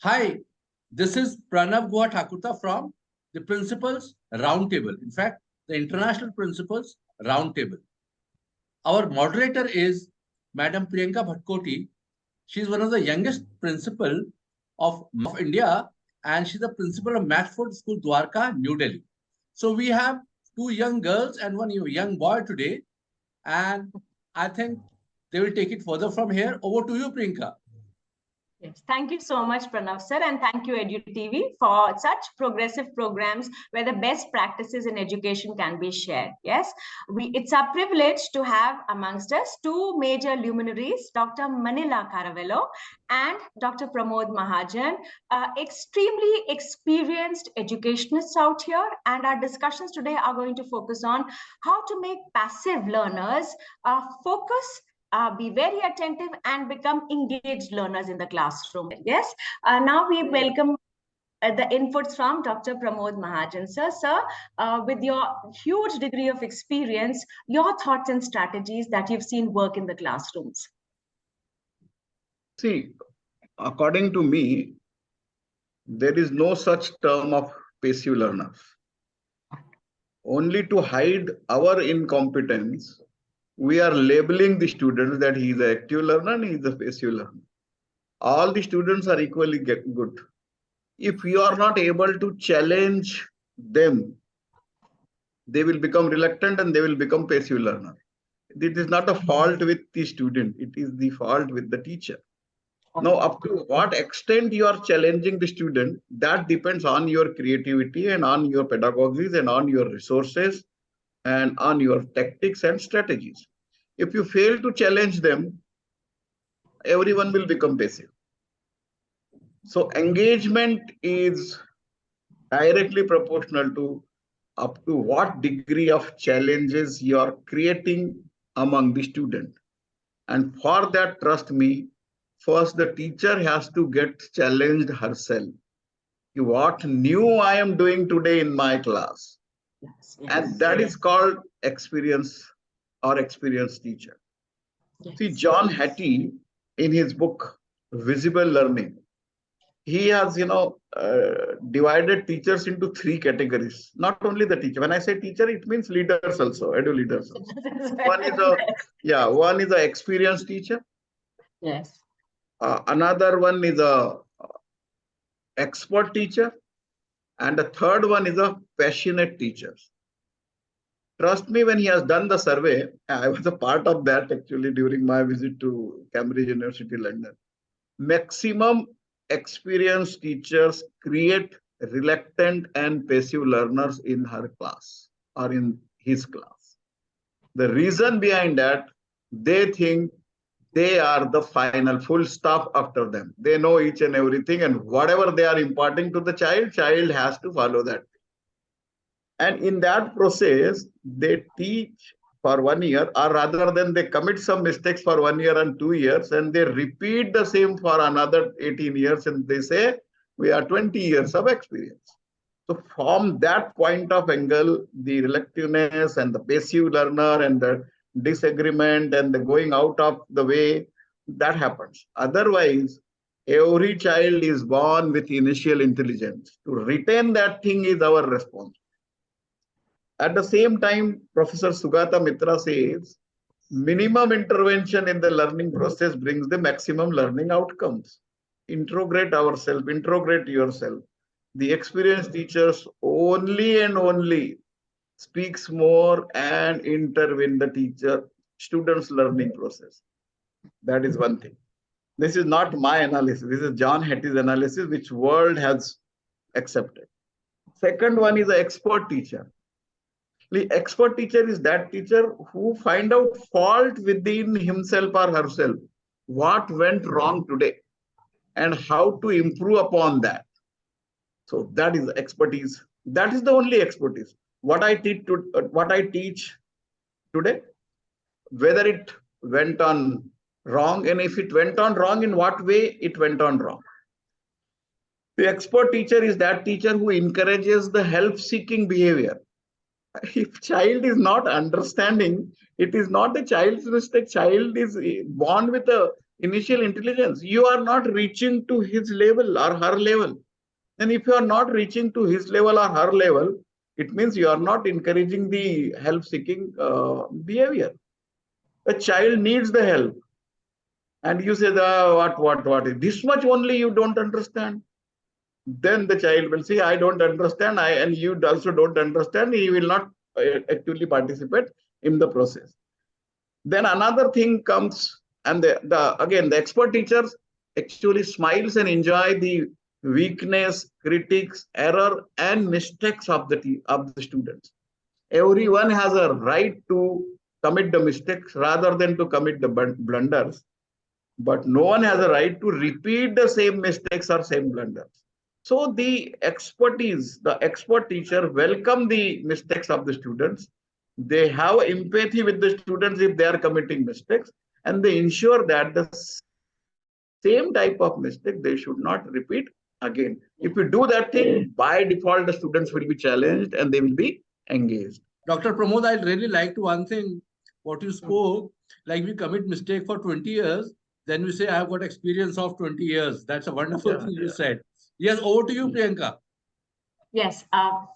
Hi, this is Pranav Goa Thakurta from the Principals Roundtable. In fact, the International Principals Roundtable. Our moderator is Madam Priyanka Bhatkoti. She is one of the youngest principal of India, and she's the principal of Matchford School, Dwarka, New Delhi. So we have two young girls and one young boy today, and I think they will take it further from here. Over to you, Priyanka. Yes, thank you so much, Pranav sir, and thank you EDU TV for such progressive programs where the best practices in education can be shared. Yes, it's our privilege to have amongst us two major luminaries, Dr. Manila Caravello and Dr. Pramod Mahajan, extremely experienced educationists out here, and our discussions today are going to focus on how to make passive learners focus, be very attentive and become engaged learners in the classroom. Yes, now we welcome the inputs from Dr. Pramod Mahajan. Sir, with your huge degree of experience, your thoughts and strategies that you've seen work in the classrooms. See, according to me, there is no such term of passive learners. Only to hide our incompetence, we are labeling the students that he is an active learner and he is a passive learner. All the students are equally good. If you are not able to challenge them, they will become reluctant and they will become passive learner. It is not a fault with the student, it is the fault with the teacher. Now, up to what extent you are challenging the student, that depends on your creativity and on your pedagogies and on your resources and on your tactics and strategies. If you fail to challenge them, everyone will become passive. So engagement is directly proportional to up to what degree of challenges you are creating among the student. And for that, trust me, first the teacher has to get challenged herself. What new I am doing today in my class? Yes. And that is called experience or experienced teacher. Yes. See, John Hattie, in his book, Visible Learning, he has, divided teachers into three categories. Not only the teacher. When I say teacher, it means leaders also, edu leaders also. One is a experienced teacher. Yes. Another one is a expert teacher, and the third one is a passionate teacher. Trust me, when he has done the survey, I was a part of that actually during my visit to Cambridge University, London. Maximum experienced teachers create reluctant and passive learners in her class or in his class. The reason behind that, they think they are the final full stop after them. They know each and everything, and whatever they are imparting to the child has to follow that. And in that process, they teach for 1 year, or rather than they commit some mistakes for 1 year and 2 years, and they repeat the same for another 18 years, and they say, we are 20 years of experience. So from that point of angle, the reluctantness and the passive learner and the disagreement and the going out of the way, that happens. Otherwise, every child is born with initial intelligence. To retain that thing is our responsibility. At the same time, Professor Sugata Mitra says, minimum intervention in the learning process brings the maximum learning outcomes. Integrate yourself. The experienced teachers only and only speaks more and intervene the student's learning process. That is one thing. This is not my analysis. This is John Hattie's analysis, which world has accepted. Second one is the expert teacher. The expert teacher is that teacher who find out fault within himself or herself. What went wrong today and how to improve upon that. So that is expertise. That is the only expertise. What I teach today, whether it went on wrong, and if it went on wrong, in what way it went on wrong. The expert teacher is that teacher who encourages the help-seeking behavior. If child is not understanding, it is not the child's mistake. Child is born with a initial intelligence. You are not reaching to his level or her level. And if you are not reaching to his level or her level, it means you are not encouraging the help-seeking behavior. The child needs the help. And you say, what? This much only you don't understand. Then the child will say, I don't understand. And you also don't understand. He will not actively participate in the process. Then another thing comes, and again, the expert teachers actually smiles and enjoy the weakness, critics, error, and mistakes of the students. Everyone has a right to commit the mistakes rather than to commit the blunders. But no one has a right to repeat the same mistakes or same blunders. So the expertise, the expert teacher welcome the mistakes of the students. They have empathy with the students if they are committing mistakes, and they ensure that the same type of mistake they should not repeat again. If you do that thing, by default, the students will be challenged and they will be engaged. Dr. Pramod, I'd really like to one thing, what you spoke, like we commit mistake for 20 years, then we say, I've got experience of 20 years. That's a wonderful thing you said. Yes, over to you, Priyanka. Yes,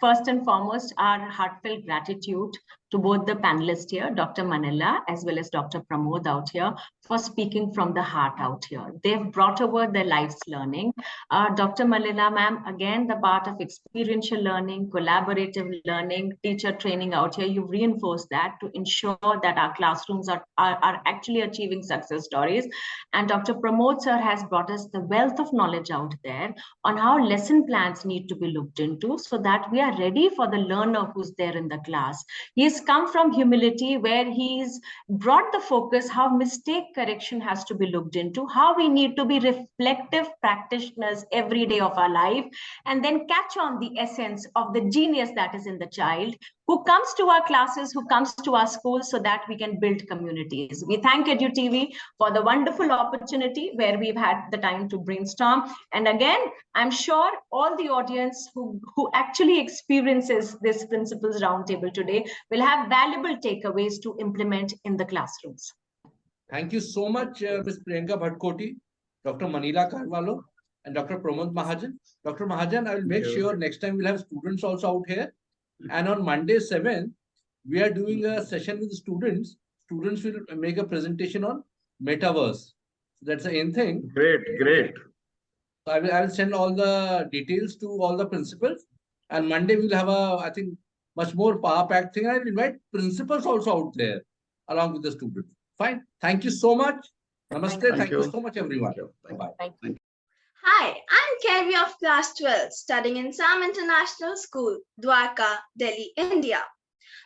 first and foremost, our heartfelt gratitude to both the panelists here, Dr. Manila, as well as Dr. Pramod out here, for speaking from the heart out here. They've brought over their life's learning. Dr. Manila, ma'am, again, the part of experiential learning, collaborative learning, teacher training out here, you've reinforced that to ensure that our classrooms are actually achieving success stories. And Dr. Pramod sir has brought us the wealth of knowledge out there on how lesson plans need to be looked into so that we are ready for the learner who's there in the class. He's come from humility, where he's brought the focus how mistake correction has to be looked into, how we need to be reflective practitioners every day of our life, and then catch on the essence of the genius that is in the child who comes to our classes, who comes to our schools, so that we can build communities. We thank EduTV for the wonderful opportunity where we've had the time to brainstorm. And again, I'm sure all the audience who actually experiences this Principals Roundtable today will have valuable takeaways to implement in the classrooms. Thank you so much, Ms. Priyanka Bhatkoti, Dr. Manila Carvalho, and Dr. Pramod Mahajan. Dr. Mahajan, I will make sure next time we'll have students also out here. And on Monday 7th, we are doing a session with the students. Students will make a presentation on metaverse. That's the main thing. Great. So I will send all the details to all the principals. And Monday we'll have I think, much more power-packed thing. I will invite principals also out there along with the students. Fine. Thank you so much. Namaste. Thank you so much, everyone. Bye-bye. Thank you. Hi, I'm Kerry of Class 12, studying in Sam International School, Dwarka, Delhi, India.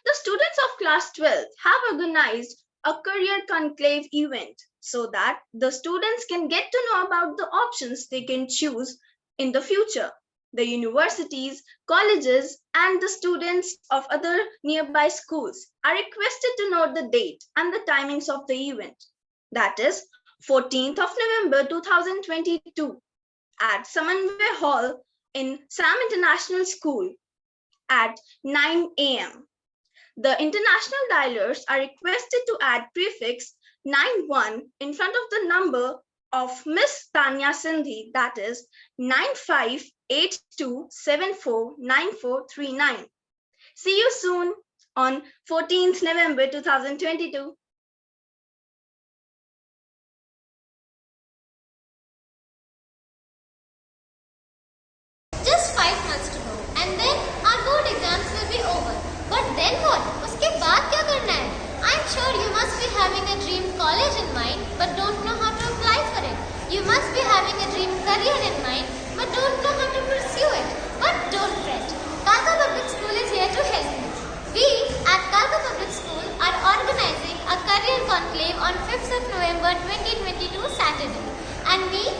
The students of Class 12 have organized a career conclave event so that the students can get to know about the options they can choose in the future. The universities, colleges, and the students of other nearby schools are requested to note the date and the timings of the event. That is 14th of November 2022 at Samanvay Hall in Sam International School at 9 a.m. The international dialers are requested to add prefix 91 in front of the number of Miss Tanya Sindhi, that is 9582749439. See you soon on 14th November 2022. Just 5 months to go, and then our board exams will be over. But then what? उसके बाद क्या करना है? I'm sure you must be having a dream college in mind, but don't know how to apply for it. You must be having a dream career in mind, but don't know how to pursue it. But don't fret. Kalka Public School is here to help you. We at Kalka Public School are organizing a career conclave on 5th of November 2022 Saturday, and we